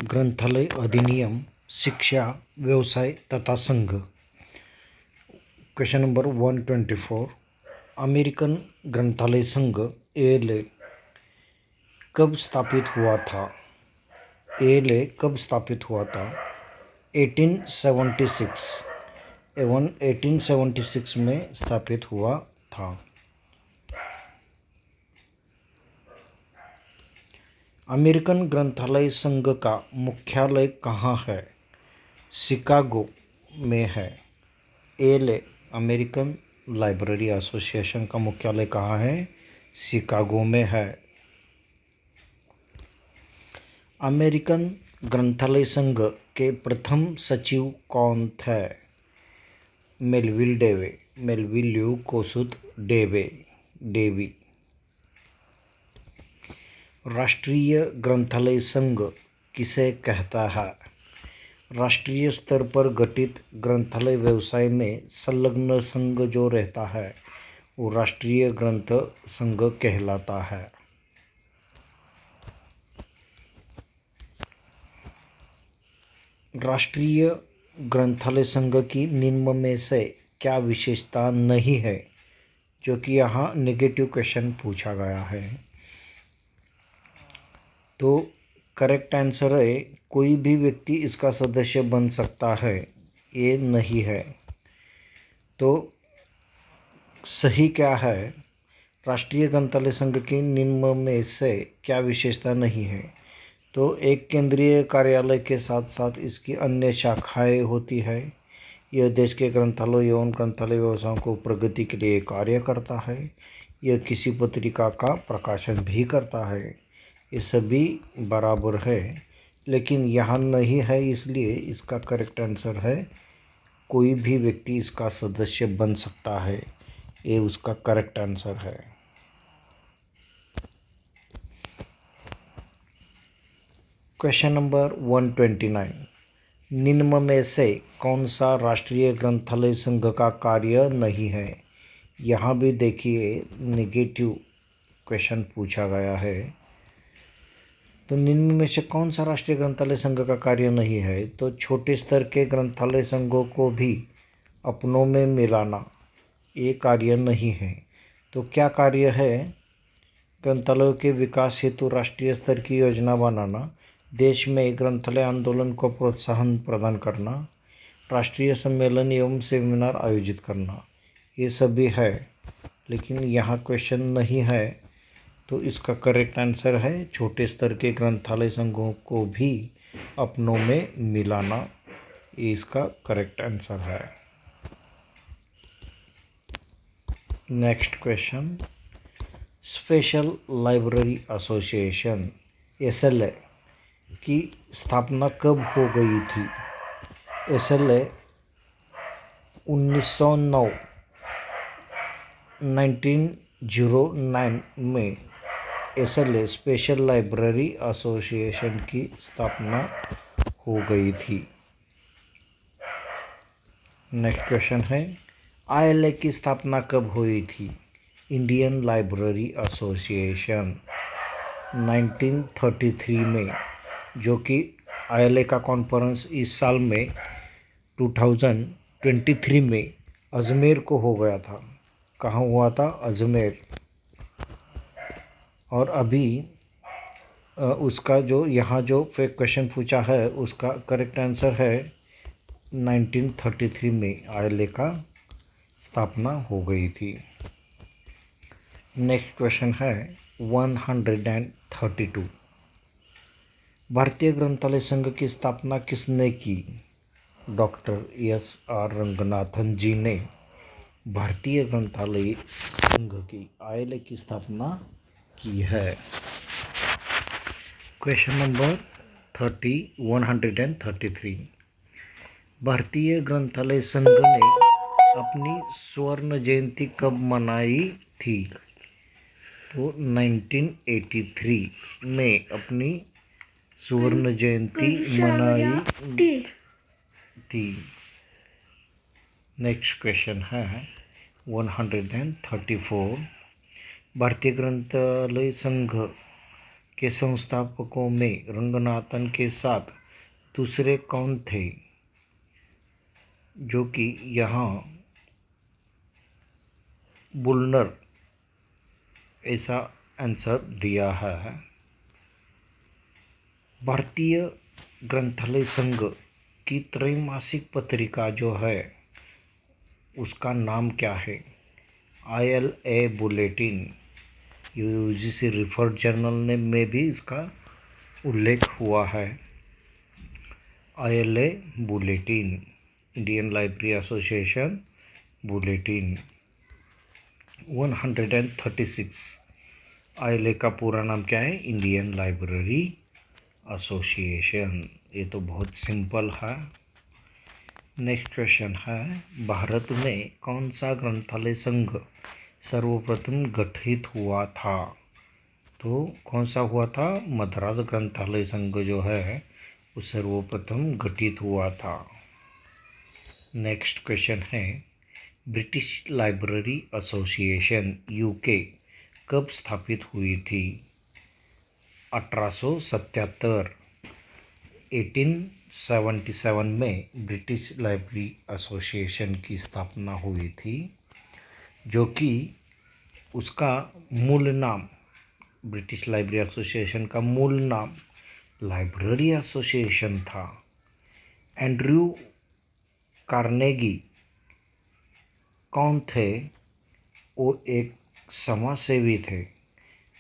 ग्रंथालय अधिनियम, शिक्षा, व्यवसाय तथा संघ। Question number 124। अमेरिकन ग्रंथालय संघ ALA कब स्थापित हुआ था? ALA कब स्थापित हुआ था? 1876 एवं 1876 में स्थापित हुआ था। अमेरिकन ग्रंथालय संघ का मुख्यालय कहाँ है? शिकागो में है। ALA अमेरिकन लाइब्रेरी एसोसिएशन का मुख्यालय कहाँ है? शिकागो में है। अमेरिकन ग्रंथालय संघ के प्रथम सचिव कौन थे? मेलविल डेवे, मेलविल ल्यू कोसुत डेवी। राष्ट्रीय ग्रंथालय संघ किसे कहता है? राष्ट्रीय स्तर पर गठित ग्रंथालय व्यवसाय में संलग्न संघ जो रहता है वो राष्ट्रीय ग्रंथ संघ कहलाता है। राष्ट्रीय ग्रंथालय संघ की निम्न में से क्या विशेषता नहीं है? जो कि यहाँ नेगेटिव क्वेश्चन पूछा गया है। तो करेक्ट आंसर है कोई भी व्यक्ति इसका सदस्य बन सकता है, ये नहीं है। तो सही क्या है? राष्ट्रीय ग्रंथालय संघ की निम्न में से क्या विशेषता नहीं है? तो एक केंद्रीय कार्यालय के साथ साथ इसकी अन्य शाखाएं होती है। यह देश के ग्रंथालय एवं ग्रंथालय व्यवसायों को प्रगति के लिए कार्य करता है। यह किसी पत्रिका का प्रकाशन भी करता है। ये सभी बराबर है, लेकिन यहाँ नहीं है, इसलिए इसका करेक्ट आंसर है कोई भी व्यक्ति इसका सदस्य बन सकता है। ये उसका करेक्ट आंसर है। Question number 129। निम्न में से कौन सा राष्ट्रीय ग्रंथालय संघ का कार्य नहीं है? यहाँ भी देखिए नेगेटिव क्वेश्चन पूछा गया है। तो निम्न में से कौन सा राष्ट्रीय ग्रंथालय संघ का कार्य नहीं है? तो छोटे स्तर के ग्रंथालय संघों को भी अपनों में मिलाना ये कार्य नहीं है। तो क्या कार्य है? ग्रंथालयों के विकास हेतु राष्ट्रीय स्तर की योजना बनाना, देश में ग्रंथालय आंदोलन को प्रोत्साहन प्रदान करना, राष्ट्रीय सम्मेलन एवं सेमिनार आयोजित करना, ये सभी है। लेकिन यहाँ क्वेश्चन नहीं है, तो इसका करेक्ट आंसर है छोटे स्तर के ग्रंथालय संघों को भी अपनों में मिलाना, ये इसका करेक्ट आंसर है। Next question. Special library association SLA की स्थापना कब हो गई थी? SLA 1909 में SLA स्पेशल लाइब्रेरी एसोसिएशन की स्थापना हो गई थी। नेक्स्ट क्वेश्चन है ILA की स्थापना कब हुई थी? इंडियन लाइब्रेरी एसोसिएशन 1933 में, जो कि ILA का कॉन्फ्रेंस इस साल में 2023 में अजमेर को हो गया था। कहाँ हुआ था? अजमेर। और अभी उसका जो यहाँ जो फेक क्वेश्चन पूछा है उसका करेक्ट आंसर है 1933 में ILA का स्थापना हो गई थी। नेक्स्ट क्वेश्चन है 132। भारतीय ग्रंथालय संघ की स्थापना किसने की? डॉक्टर SR रंगनाथन जी ने भारतीय ग्रंथालय संघ की ILA की स्थापना की है। Question number 133। भारतीय ग्रंथालय संघ ने अपनी स्वर्ण जयंती कब मनाई थी? तो 1983 में अपनी स्वर्ण जयंती मनाई थी। नेक्स्ट क्वेश्चन है 134। भारतीय ग्रंथालय संघ के संस्थापकों में रंगनाथन के साथ दूसरे कौन थे, जो कि यहाँ बुलनर ऐसा आंसर दिया है। भारतीय ग्रंथालय संघ की त्रैमासिक पत्रिका जो है उसका नाम क्या है? ILA bulletin. UGC referred journal में भी इसका उल्लेख हुआ है। ILA bulletin, Indian library association bulletin 136। ILA का पूरा नाम क्या है? Indian library association. ये तो बहुत सिंपल है। नेक्स्ट क्वेश्चन है, भारत में कौन सा ग्रंथालय संघ सर्वप्रथम गठित हुआ था? तो कौन सा हुआ था? मद्रास ग्रंथालय संघ जो है वो सर्वप्रथम गठित हुआ था। नेक्स्ट क्वेश्चन है, ब्रिटिश लाइब्रेरी एसोसिएशन UK कब स्थापित हुई थी? 1877। 1877 में ब्रिटिश लाइब्रेरी एसोसिएशन की स्थापना हुई थी, जो कि उसका मूल नाम, ब्रिटिश लाइब्रेरी एसोसिएशन का मूल नाम लाइब्रेरी एसोसिएशन था। एंड्रयू कार्नेगी कौन थे? वो एक समाजसेवी थे,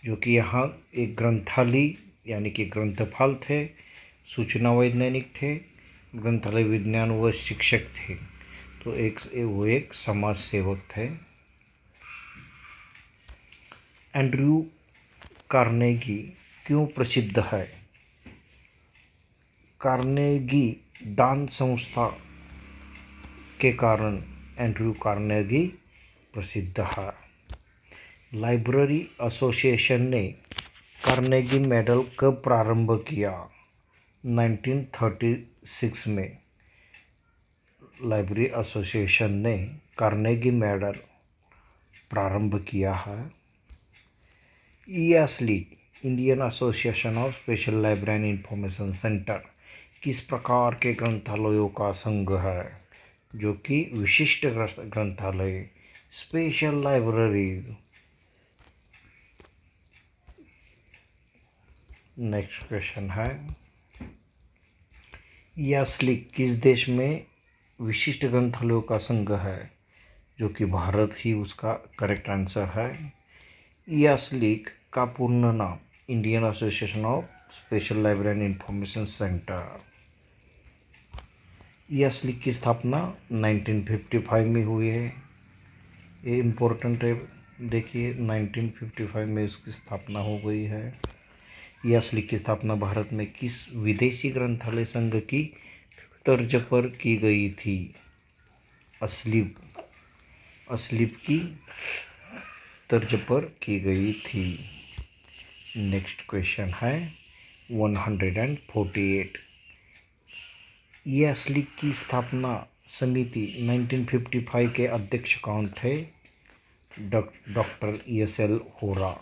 जो कि यहाँ एक ग्रंथालय यानी कि ग्रंथपाल थे, सूचना वैज्ञानिक थे, ग्रंथालय विज्ञान व शिक्षक थे। तो वो एक समाज सेवक थे। एंड्रयू कार्नेगी क्यों प्रसिद्ध है? कार्नेगी दान संस्था के कारण एंड्रयू कार्नेगी प्रसिद्ध है। लाइब्रेरी एसोसिएशन ने कार्नेगी मेडल कब प्रारंभ किया? 1936 में लाइब्रेरी एसोसिएशन ने कार्नेगी मेडल प्रारंभ किया है। IASLI, Indian association of special library and information centre, किस प्रकार के ग्रंथालयों का संघ है? जो कि विशिष्ट ग्रंथालय, स्पेशल लाइब्रेरी। नेक्स्ट क्वेश्चन है, IASLI किस देश में विशिष्ट ग्रंथालयों का संघ है? जो कि भारत ही उसका करेक्ट आंसर है। IASLI का पूर्ण नाम Indian association of special library and information centre. IASLI की स्थापना 1955 में हुई है। ये इम्पोर्टेंट है, देखिए 1955 में उसकी स्थापना हो गई है। IASLI की स्थापना भारत में किस विदेशी ग्रंथालय संघ की तर्ज पर की गई थी? अस्लीप की तर्ज पर की गई थी। नेक्स्ट क्वेश्चन है 148। IASLI की स्थापना समिति 1955 के अध्यक्ष कौन थे? डॉक्टर ESL होरा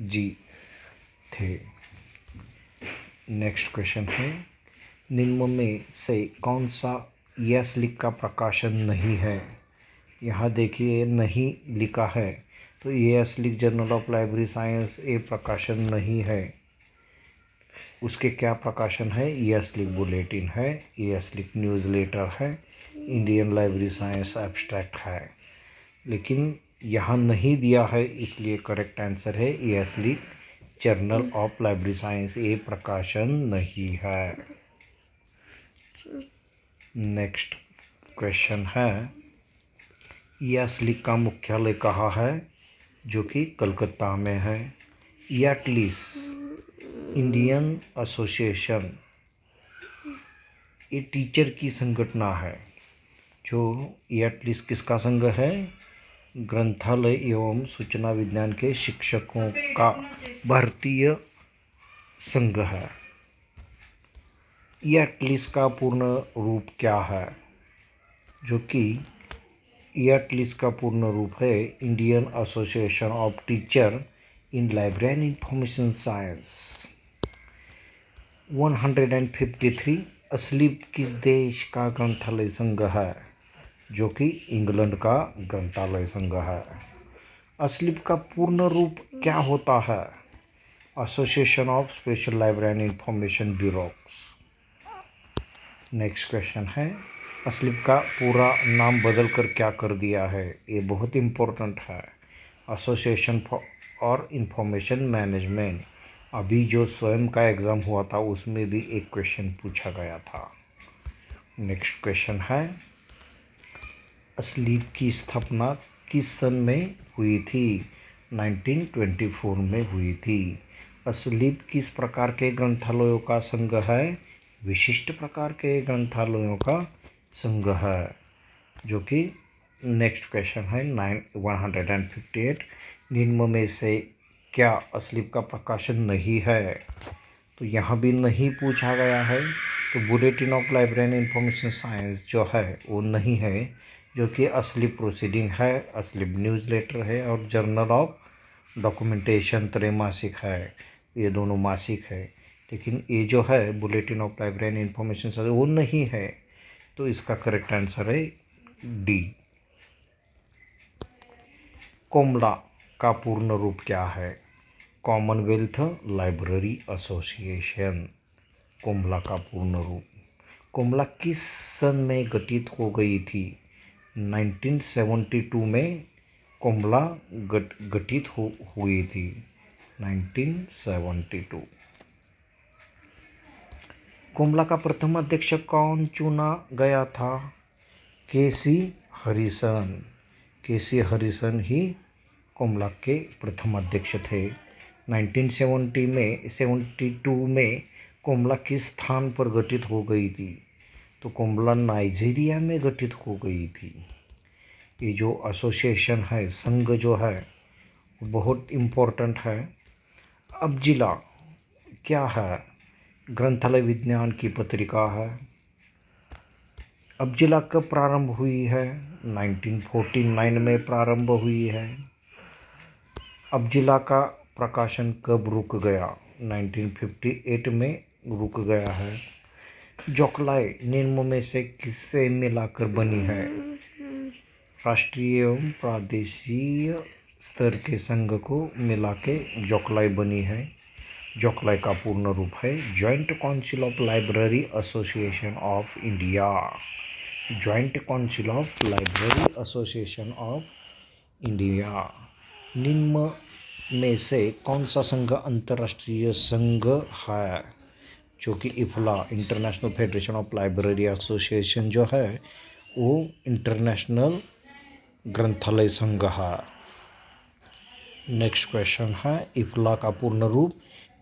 जी थे। नेक्स्ट क्वेश्चन है, निम्न में से कौन सा IASLI का प्रकाशन नहीं है? यहाँ देखिए नहीं लिखा है, तो IASLI journal of library science ये प्रकाशन नहीं है। उसके क्या प्रकाशन है? IASLI बुलेटिन है, IASLI न्यूज़लेटर है, इंडियन लाइब्रेरी साइंस एब्स्ट्रैक्ट है। लेकिन यहाँ नहीं दिया है, इसलिए करेक्ट आंसर है IASLI journal of library science, ये प्रकाशन नहीं है। नेक्स्ट क्वेश्चन है, IASLI का मुख्यालय कहाँ है? जो कि कलकत्ता में है। IATLIS, इंडियन एसोसिएशन, ये टीचर की संगठन है। जो IATLIS किसका संघ है? ग्रंथालय एवं सूचना विज्ञान के शिक्षकों का भारतीय संघ है। IATLIS का पूर्ण रूप क्या है? जो कि IATLIS का पूर्ण रूप है Indian association of teacher in Library and Information Science. 153 asleep किस देश का ग्रंथालय संघ है? जो कि इंग्लैंड का ग्रंथालय संघ है। अस्लीप का पूर्ण रूप क्या होता है? Association of special library and information bureaus. Next question है, अस्लीप का पूरा नाम बदल कर क्या कर दिया है? ये बहुत इम्पोर्टेंट है। Association for information management. अभी जो स्वयं का एग्ज़ाम हुआ था उसमें भी एक क्वेश्चन पूछा गया था। नेक्स्ट क्वेश्चन है, अस्लीप की स्थापना किस सन में हुई थी? 1924 में हुई थी। अस्लीप किस प्रकार के ग्रंथालयों का संघ है? विशिष्ट प्रकार के ग्रंथालयों का संघ है। जो कि नेक्स्ट क्वेश्चन है 158, निम्न में से क्या अस्लीप का प्रकाशन नहीं है? तो यहाँ भी नहीं पूछा गया है। तो bulletin of library and information science जो है वो नहीं है, जो कि अस्लीप प्रोसीडिंग है, अस्लीप न्यूज़लेटर है और जर्नल ऑफ डॉक्यूमेंटेशन त्रैमासिक है। ये दोनों मासिक है, लेकिन ये जो है bulletin of library and information science वो नहीं है। तो इसका करेक्ट आंसर है डी। कोमला का पूर्ण रूप क्या है? Commonwealth library association. कोमला का पूर्ण रूप। कोमला किस सन में गठित हो गई थी? 1972 में कोमला गठित हुई थी। 1972। कोमला का प्रथम अध्यक्ष कौन चुना गया था? के.सी. हरिसन। के.सी. हरिसन ही कोमला के प्रथम अध्यक्ष थे। 1972 में कोमला किस स्थान पर गठित हो गई थी? तो कोमला नाइजीरिया में गठित हो गई थी। ये जो एसोसिएशन है, संघ जो है, वो बहुत इम्पोर्टेंट है। अबजिला क्या है? ग्रंथालय विज्ञान की पत्रिका है। अबजिला कब प्रारंभ हुई है? 1949 में प्रारंभ हुई है। अबजिला का प्रकाशन कब रुक गया? 1958 में रुक गया है। जोकलाई निम्न में से किससे मिलाकर बनी है? राष्ट्रीय एवं प्रादेशिक स्तर के संघ को मिला के जोकलाई बनी है। जोकलाई का पूर्ण रूप है joint council of Library association of India. Joint council of Library association of India. निम्न में से कौन सा संघ अंतर्राष्ट्रीय संघ है? जो कि IFLA, International Federation of Library Association जो है वो इंटरनेशनल ग्रंथालय संघ है। नेक्स्ट क्वेश्चन है, इफ्ला का पूर्ण रूप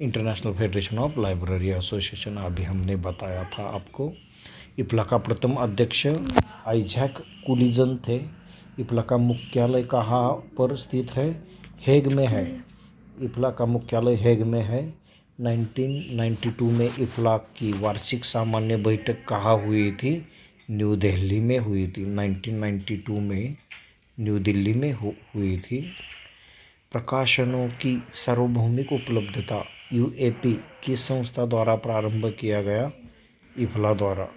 international Federation of Library association. अभी हमने बताया था आपको। इफ्ला का प्रथम अध्यक्ष आइजैक कुलिजन थे। इफ्ला का मुख्यालय कहाँ पर स्थित है? हेग में है। इफ्ला का मुख्यालय हेग में है। 1992 में इफ्ला की वार्षिक सामान्य बैठक कहाँ हुई थी? न्यू दिल्ली में हुई थी। 1992 में न्यू दिल्ली में हुई थी। प्रकाशनों की सार्वभौमिक उपलब्धता यूएपी किस संस्था द्वारा प्रारंभ किया गया? इफ्ला द्वारा।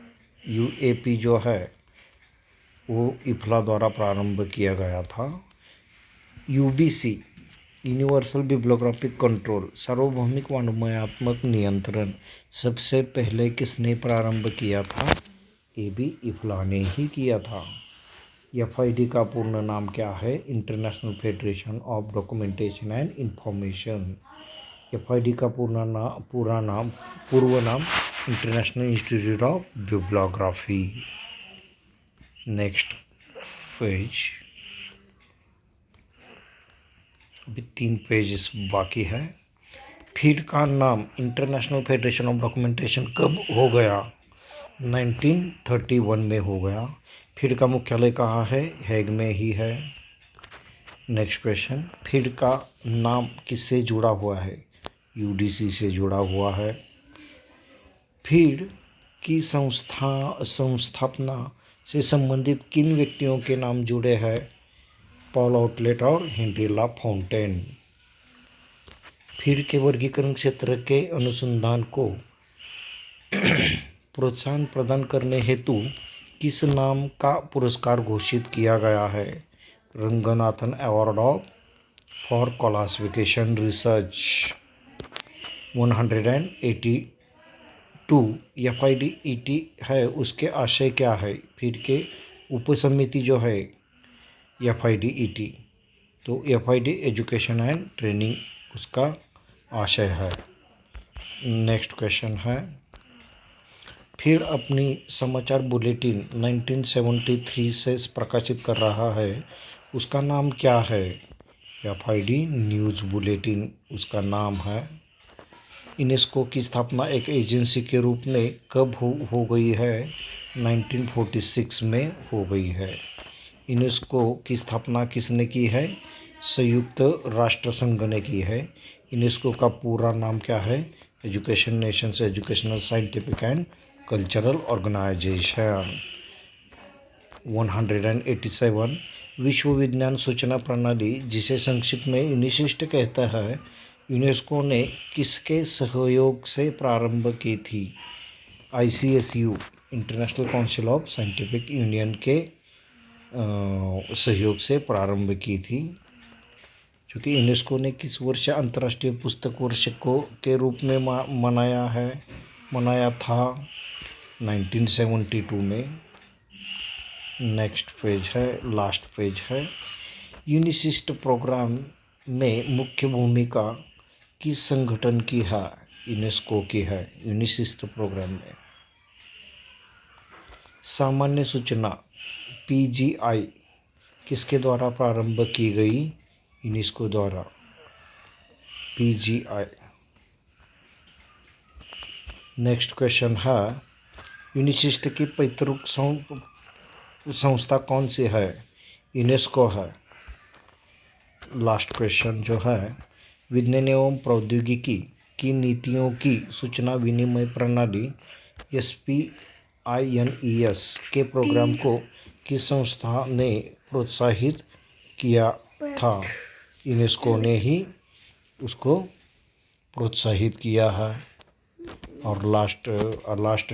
यूएपी जो है वो इफ्ला द्वारा प्रारंभ किया गया था। यूबीसी यूनिवर्सल बिब्लियोग्राफिक कंट्रोल, सार्वभौमिक वाङ्मयात्मक नियंत्रण सबसे पहले किसने प्रारंभ किया था? ये भी इफ्ला ने ही किया था। एफआईडी का पूर्ण नाम क्या है? International Federation of documentation and information. एफआईडी का पूर्व नाम international institute of bibliography. Next page, अभी 3 पेज बाकी है। फीड का नाम इंटरनेशनल फेडरेशन ऑफ डॉक्यूमेंटेशन कब हो गया? 1931 में हो गया। फीड का मुख्यालय कहाँ है? हेग में ही है। नेक्स्ट क्वेश्चन, फीड का नाम किससे जुड़ा हुआ है? यूडीसी से जुड़ा हुआ है। फीड की संस्थापना से संबंधित किन व्यक्तियों के नाम जुड़े हैं? पॉल आउटलेट और हेनरी ला फाउंटेन। फिर के वर्गीकरण क्षेत्र के अनुसंधान को प्रोत्साहन प्रदान करने हेतु किस नाम का पुरस्कार घोषित किया गया है? Ranganathan award of for classification research. 182 FIDET है, उसके आशय क्या है? फिर के उपसमिति जो है FIDET, तो FID एजुकेशन एंड ट्रेनिंग उसका आशय है। नेक्स्ट क्वेश्चन है, फिर अपनी समाचार बुलेटिन 1973 से प्रकाशित कर रहा है, उसका नाम क्या है? FID न्यूज़ बुलेटिन उसका नाम है। यूनेस्को की स्थापना एक एजेंसी के रूप में कब हो गई है? 1946 में हो गई है। यूनेस्को की स्थापना किसने की है? संयुक्त राष्ट्र संघ ने की है। यूनेस्को का पूरा नाम क्या है? Education nations educational scientific and cultural organisation. 187 विश्व विज्ञान सूचना प्रणाली, जिसे संक्षिप्त में यूनिसिस्ट कहता है, यूनेस्को ने किसके सहयोग से प्रारंभ की थी? ICSU international council of scientific union के सहयोग से प्रारंभ की थी। क्योंकि यूनेस्को ने किस वर्ष अंतर्राष्ट्रीय पुस्तक वर्ष को के रूप में मनाया था? 1972 में। नेक्स्ट पेज है, लास्ट पेज है। यूनिसिस्ट प्रोग्राम में मुख्य भूमिका किस संगठन की है? यूनेस्को की है यूनिसिस्ट प्रोग्राम में। सामान्य सूचना PGI किसके द्वारा प्रारंभ की गई? यूनेस्को द्वारा। PGI। नेक्स्ट क्वेश्चन है, यूनिसिस्ट की पैतृक संस्था कौन सी है? यूनेस्को है। लास्ट क्वेश्चन जो है, विज्ञान एवं प्रौद्योगिकी की नीतियों की सूचना विनिमय प्रणाली SPINES के प्रोग्राम को किस संस्था ने प्रोत्साहित किया था? यूनेस्को ने ही उसको प्रोत्साहित किया है। और last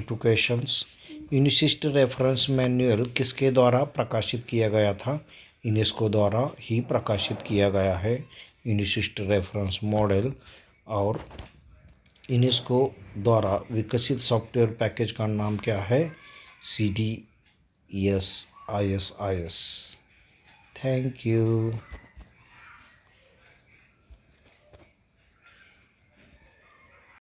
2 questions, UNISIST reference manual किसके द्वारा प्रकाशित किया गया था? यूनेस्को द्वारा ही प्रकाशित किया गया है यूनिसिस्ट रेफरेंस मॉडल। और यूनेस्को द्वारा विकसित सॉफ्टवेयर पैकेज का नाम क्या है? CDS ISIS। Thank you.